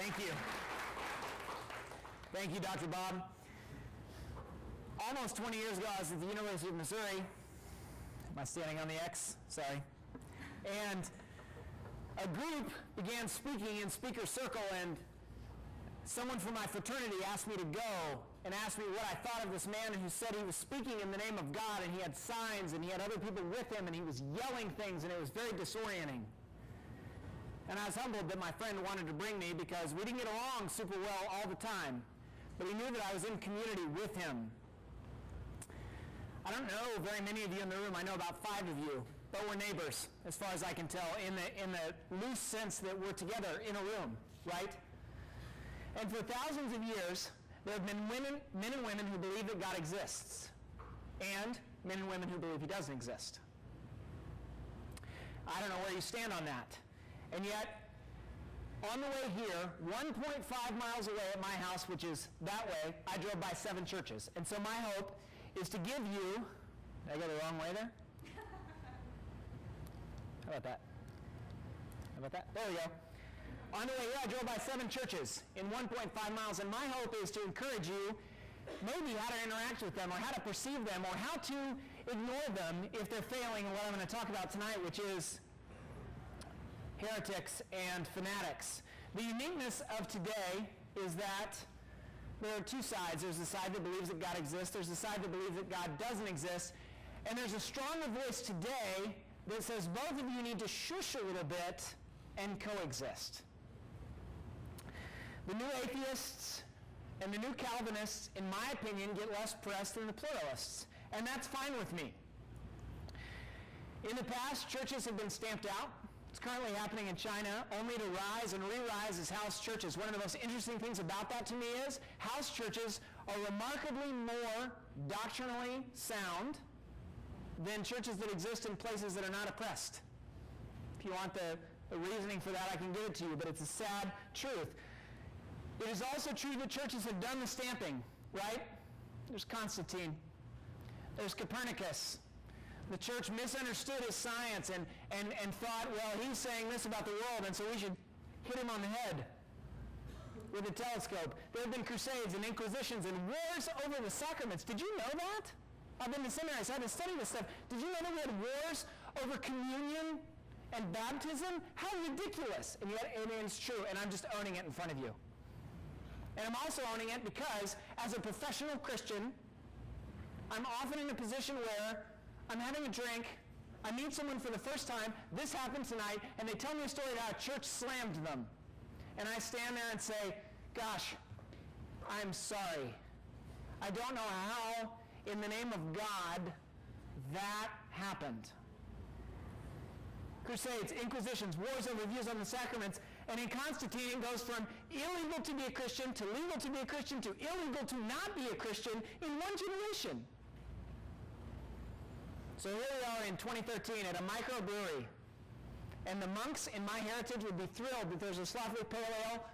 Thank you. Thank you, Dr. Bob. Almost 20 years ago, I was at the University of Missouri. Am I standing on the X? Sorry. And a group began speaking in speaker circle, and someone from my fraternity asked me to go and asked me what I thought of this man who said he was speaking in the name of God, and he had signs, and he had other people with him, and he was yelling things, and it was very disorienting. And I was humbled that my friend wanted to bring me because we didn't get along super well all the time, but he knew that I was in community with him. I don't know very many of you in the room. I know about 5 of you, but we're neighbors, as far as I can tell, in the loose sense that we're together in a room, right? And for thousands of years, there have been men and women who believe that God exists, and men and women who believe he doesn't exist. I don't know where you stand on that. And yet, on the way here, 1.5 miles away at my house, which is that way, I drove by 7 churches. And so my hope is to give you, did I go the wrong way there? How about that? How about that? There we go. On the way here, I drove by 7 churches in 1.5 miles, and my hope is to encourage you maybe how to interact with them, or how to perceive them, or how to ignore them if they're failing in what I'm going to talk about tonight, which is heretics and fanatics. The uniqueness of today is that there are 2 sides. There's the side that believes that God exists. There's the side that believes that God doesn't exist. And there's a stronger voice today that says both of you need to shush a little bit and coexist. The new atheists and the new Calvinists, in my opinion, get less press than the pluralists. And that's fine with me. In the past, churches have been stamped out. It's currently happening in China, only to rise and re-rise as house churches. One of the most interesting things about that to me is house churches are remarkably more doctrinally sound than churches that exist in places that are not oppressed. If you want the reasoning for that, I can give it to you, but it's a sad truth. It is also true that churches have done the stamping, right? There's Constantine. There's Copernicus. The church misunderstood his science and thought, well, he's saying this about the world, and so we should hit him on the head with a telescope. There have been crusades and inquisitions and wars over the sacraments. Did you know that? I've been to seminary, so I had to study this stuff. Did you know that we had wars over communion and baptism? How ridiculous. And yet it is true, and I'm just owning it in front of you. And I'm also owning it because, as a professional Christian, I'm often in a position where I'm having a drink, I meet someone for the first time, this happened tonight, and they tell me a story about how a church slammed them. And I stand there and say, gosh, I'm sorry. I don't know how, in the name of God, that happened. Crusades, inquisitions, wars over views on the sacraments, and in Constantine it goes from illegal to be a Christian to legal to be a Christian to illegal to not be a Christian in one generation. So here we are in 2013 at a microbrewery, and the monks in my heritage would be thrilled that there's a sloppy pale ale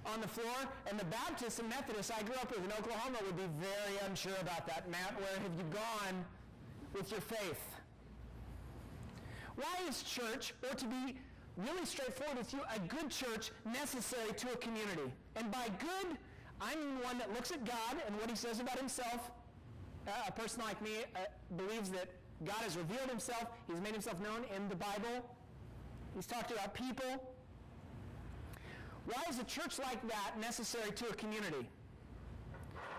on the floor, and the Baptists and Methodists I grew up with in Oklahoma would be very unsure about that. Matt, where have you gone with your faith? Why is church, or to be really straightforward with you, a good church necessary to a community? And by good, I mean one that looks at God and what he says about himself. A person like me believes that God has revealed himself. He's made himself known in the Bible. He's talked about people. Why is a church like that necessary to a community?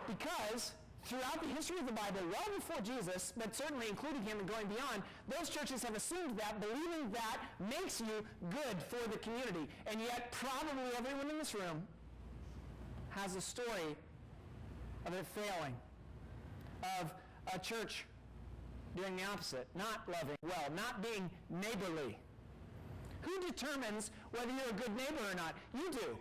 Because throughout the history of the Bible, well before Jesus, but certainly including him and going beyond, those churches have assumed that, believing that makes you good for the community. And yet probably everyone in this room has a story of it failing, of a church doing the opposite, not loving well, not being neighborly. Who determines whether you're a good neighbor or not? You do.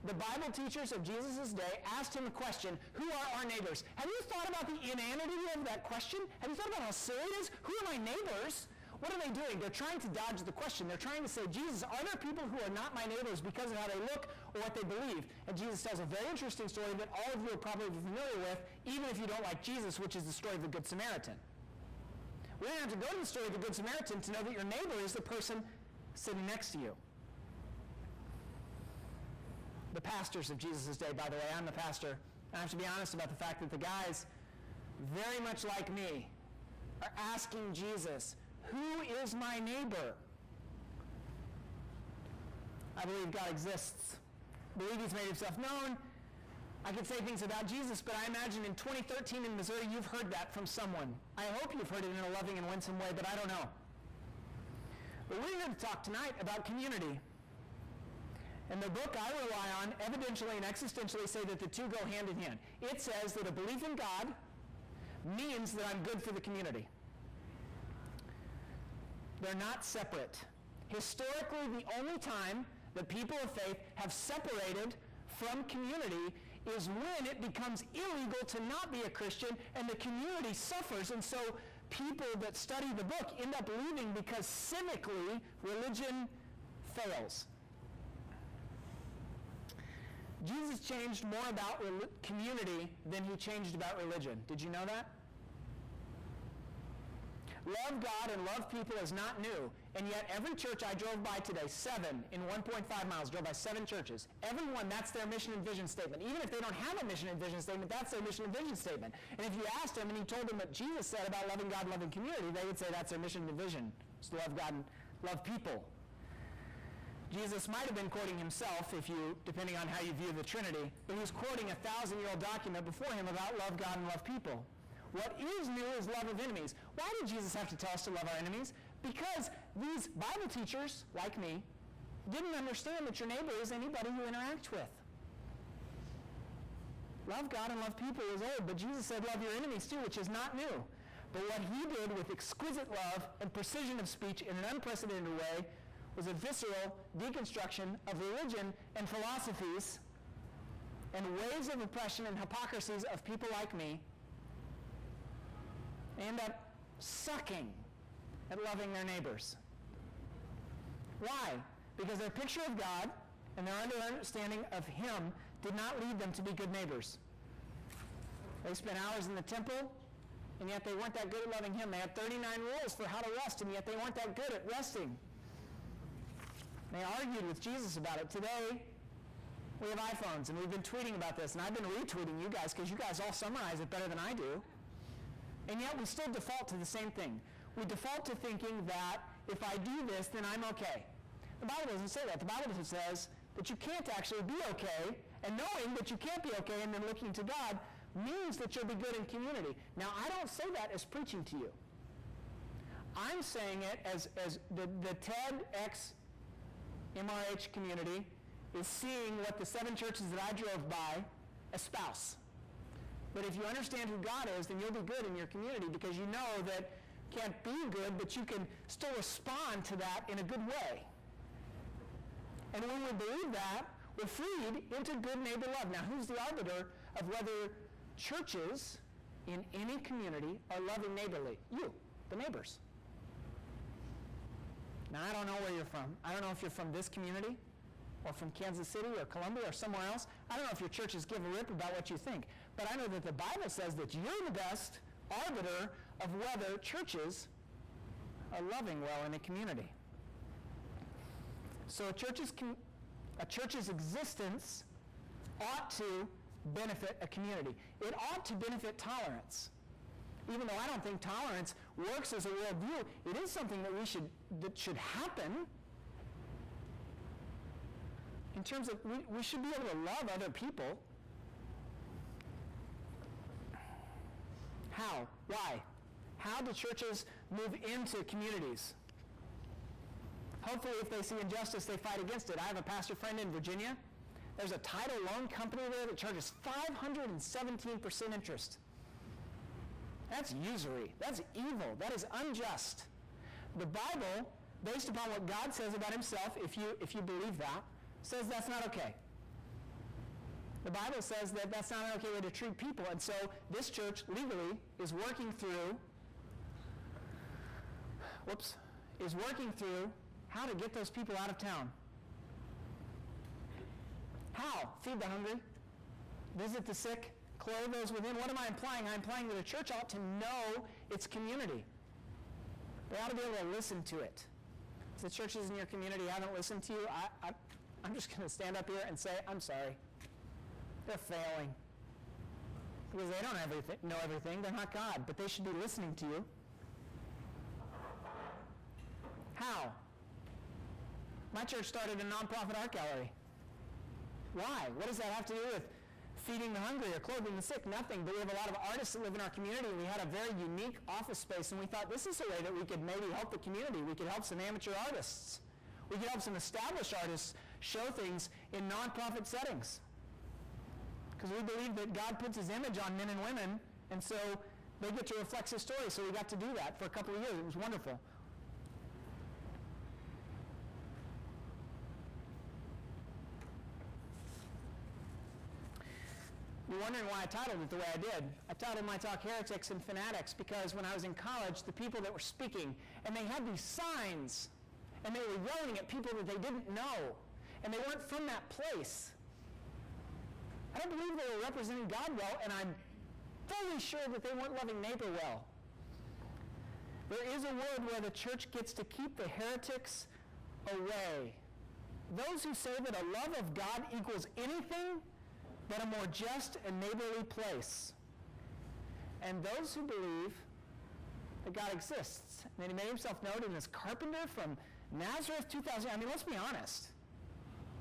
The Bible teachers of Jesus' day asked him a question, who are our neighbors? Have you thought about the inanity of that question? Have you thought about how silly it is? Who are my neighbors? What are they doing? They're trying to dodge the question. They're trying to say, Jesus, are there people who are not my neighbors because of how they look or what they believe? And Jesus tells a very interesting story that all of you are probably familiar with, even if you don't like Jesus, which is the story of the Good Samaritan. We don't have to go to the story of the Good Samaritan to know that your neighbor is the person sitting next to you. The pastors of Jesus' day, by the way, I'm the pastor. I have to be honest about the fact that the guys, very much like me, are asking Jesus, who is my neighbor? I believe God exists. I believe he's made himself known. I could say things about Jesus, but I imagine in 2013 in Missouri, you've heard that from someone. I hope you've heard it in a loving and winsome way, but I don't know. But we're going to talk tonight about community. And the book I rely on, evidentially and existentially, say that the two go hand in hand. It says that a belief in God means that I'm good for the community. They're not separate. Historically, the only time that people of faith have separated from community is when it becomes illegal to not be a Christian and the community suffers, and so people that study the book end up leaving because civically religion fails. Jesus changed more about community than he changed about religion. Did you know that? Love God and love people is not new, and yet every church I drove by today, 7 in 1.5 miles, drove by 7 churches. Everyone, that's their mission and vision statement. Even if they don't have a mission and vision statement, that's their mission and vision statement. And if you asked them and you told them what Jesus said about loving God and loving community, they would say that's their mission and vision. It's to love God and love people. Jesus might have been quoting himself, depending on how you view the Trinity, but he was quoting a 1,000-year-old document before him about love God and love people. What is new is love of enemies. Why did Jesus have to tell us to love our enemies? Because these Bible teachers, like me, didn't understand that your neighbor is anybody you interact with. Love God and love people is old, but Jesus said love your enemies too, which is not new. But what he did with exquisite love and precision of speech in an unprecedented way was a visceral deconstruction of religion and philosophies and waves of oppression and hypocrisies of people like me. They end up sucking at loving their neighbors. Why? Because their picture of God and their understanding of him did not lead them to be good neighbors. They spent hours in the temple, and yet they weren't that good at loving him. They had 39 rules for how to rest, and yet they weren't that good at resting. They argued with Jesus about it. Today, we have iPhones, and we've been tweeting about this, and I've been retweeting you guys because you guys all summarize it better than I do. And yet we still default to the same thing. We default to thinking that if I do this, then I'm okay. The Bible doesn't say that. The Bible says that you can't actually be okay, and knowing that you can't be okay and then looking to God means that you'll be good in community. Now, I don't say that as preaching to you. I'm saying it as the TEDxMRH community is seeing what the 7 churches that I drove by espouse. But if you understand who God is, then you'll be good in your community because you know that you can't be good, but you can still respond to that in a good way. And when we believe that, we're freed into good neighbor love. Now, who's the arbiter of whether churches in any community are loving neighborly? You, the neighbors. Now, I don't know where you're from. I don't know if you're from this community or from Kansas City or Columbia or somewhere else. I don't know if your churches give a rip about what you think. But I know that the Bible says that you're the best arbiter of whether churches are loving well in a community. So a church's existence ought to benefit a community. It ought to benefit tolerance. Even though I don't think tolerance works as a worldview, it is something that should happen. In terms of, we should be able to love other people. How? Why? How do churches move into communities? Hopefully, if they see injustice, they fight against it. I have a pastor friend in Virginia. There's a title loan company there that charges 517% interest. That's usury. That's evil. That is unjust. The Bible, based upon what God says about himself, if you believe that, says that's not okay. The Bible says that that's not an okay way to treat people. And so this church legally is working through how to get those people out of town. How? Feed the hungry, visit the sick, clothe those within. What am I implying? I'm implying that a church ought to know its community. They ought to be able to listen to it. If the churches in your community haven't listened to you, I'm just going to stand up here and say, I'm sorry. They're failing. Because they don't know everything. They're not God, but they should be listening to you. How? My church started a nonprofit art gallery. Why? What does that have to do with feeding the hungry or clothing the sick? Nothing. But we have a lot of artists that live in our community, and we had a very unique office space, and we thought this is a way that we could maybe help the community. We could help some amateur artists. We could help some established artists show things in nonprofit settings. Because we believe that God puts his image on men and women, and so they get to reflect his story. So we got to do that for a couple of years. It was wonderful. You're wondering why I titled it the way I did. I titled my talk Heretics and Fanatics because when I was in college, the people that were speaking, and they had these signs, and they were yelling at people that they didn't know, and they weren't from that place. I don't believe they were representing God well, and I'm fully sure that they weren't loving neighbor well. There is a world where the church gets to keep the heretics away. Those who say that a love of God equals anything but a more just and neighborly place. And those who believe that God exists. And then he made himself known in this carpenter from Nazareth 2,000. I mean, let's be honest.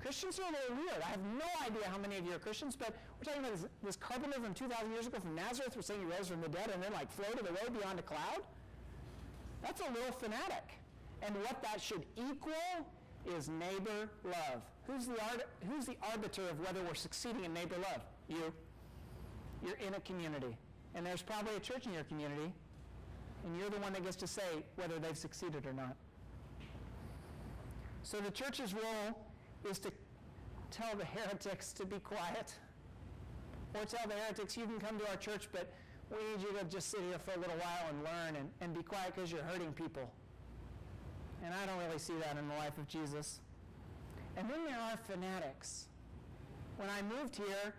Christians are a little weird. I have no idea how many of you are Christians, but we're talking about this carpenter from 2,000 years ago from Nazareth. We're saying he rose from the dead and then floated away beyond a cloud. That's a little fanatic. And what that should equal is neighbor love. Who's the arbiter of whether we're succeeding in neighbor love? You. You're in a community. And there's probably a church in your community, and you're the one that gets to say whether they've succeeded or not. So the church's role is to tell the heretics to be quiet, or tell the heretics, you can come to our church, but we need you to just sit here for a little while and learn and be quiet because you're hurting people. And I don't really see that in the life of Jesus. And then there are fanatics. When I moved here,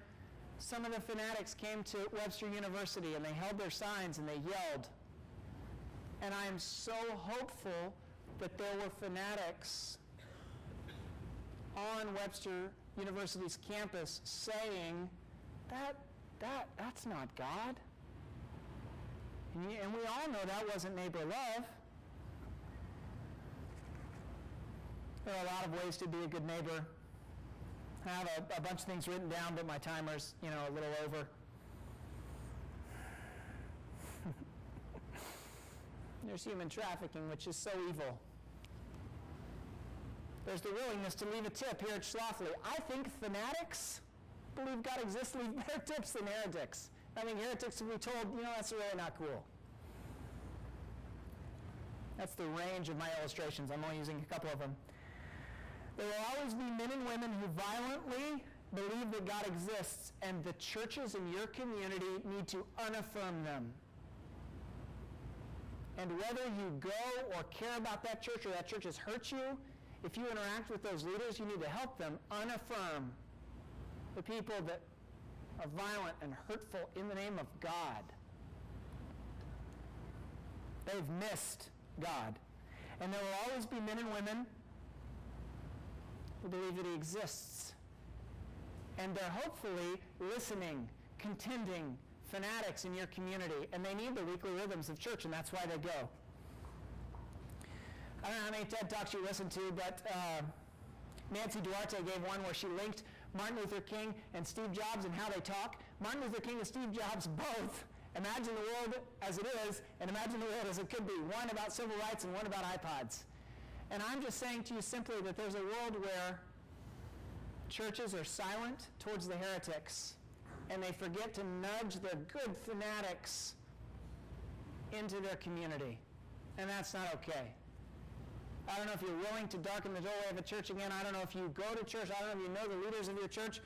some of the fanatics came to Webster University and they held their signs and they yelled. And I am so hopeful that there were fanatics on Webster University's campus saying, that's not God. And we all know that wasn't neighbor love. There are a lot of ways to be a good neighbor. I have a bunch of things written down, but my timer's, a little over. There's human trafficking, which is so evil. There's the willingness to leave a tip here at Schlafly. I think fanatics believe God exists, leave better tips than heretics. I think heretics will be told, that's really not cool. That's the range of my illustrations. I'm only using a couple of them. There will always be men and women who violently believe that God exists, and the churches in your community need to unaffirm them. And whether you go or care about that church or that church has hurt you, if you interact with those leaders, you need to help them unaffirm the people that are violent and hurtful in the name of God. They've missed God. And there will always be men and women who believe that he exists. And they're hopefully listening, contending fanatics in your community. And they need the weekly rhythms of church, and that's why they go. I don't know how many TED Talks you listen to, but Nancy Duarte gave one where she linked Martin Luther King and Steve Jobs and how they talk. Martin Luther King and Steve Jobs both imagine the world as it is and imagine the world as it could be. One about civil rights and one about iPods. And I'm just saying to you simply that there's a world where churches are silent towards the heretics and they forget to nudge the good fanatics into their community. And that's not okay. I don't know if you're willing to darken the doorway of a church again. I don't know if you go to church. I don't know if you know the leaders of your church.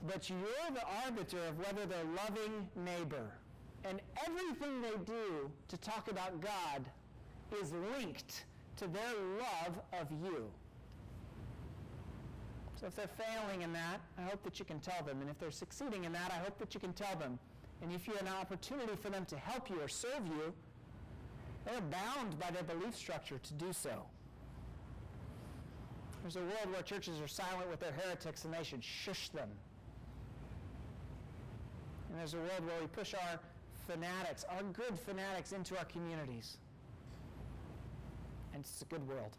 But you're the arbiter of whether they're loving neighbor. And everything they do to talk about God is linked to their love of you. So if they're failing in that, I hope that you can tell them. And if they're succeeding in that, I hope that you can tell them. And if you have an opportunity for them to help you or serve you, they're bound by their belief structure to do so. There's a world where churches are silent with their heretics and they should shush them. And there's a world where we push our fanatics, our good fanatics, into our communities. And it's a good world.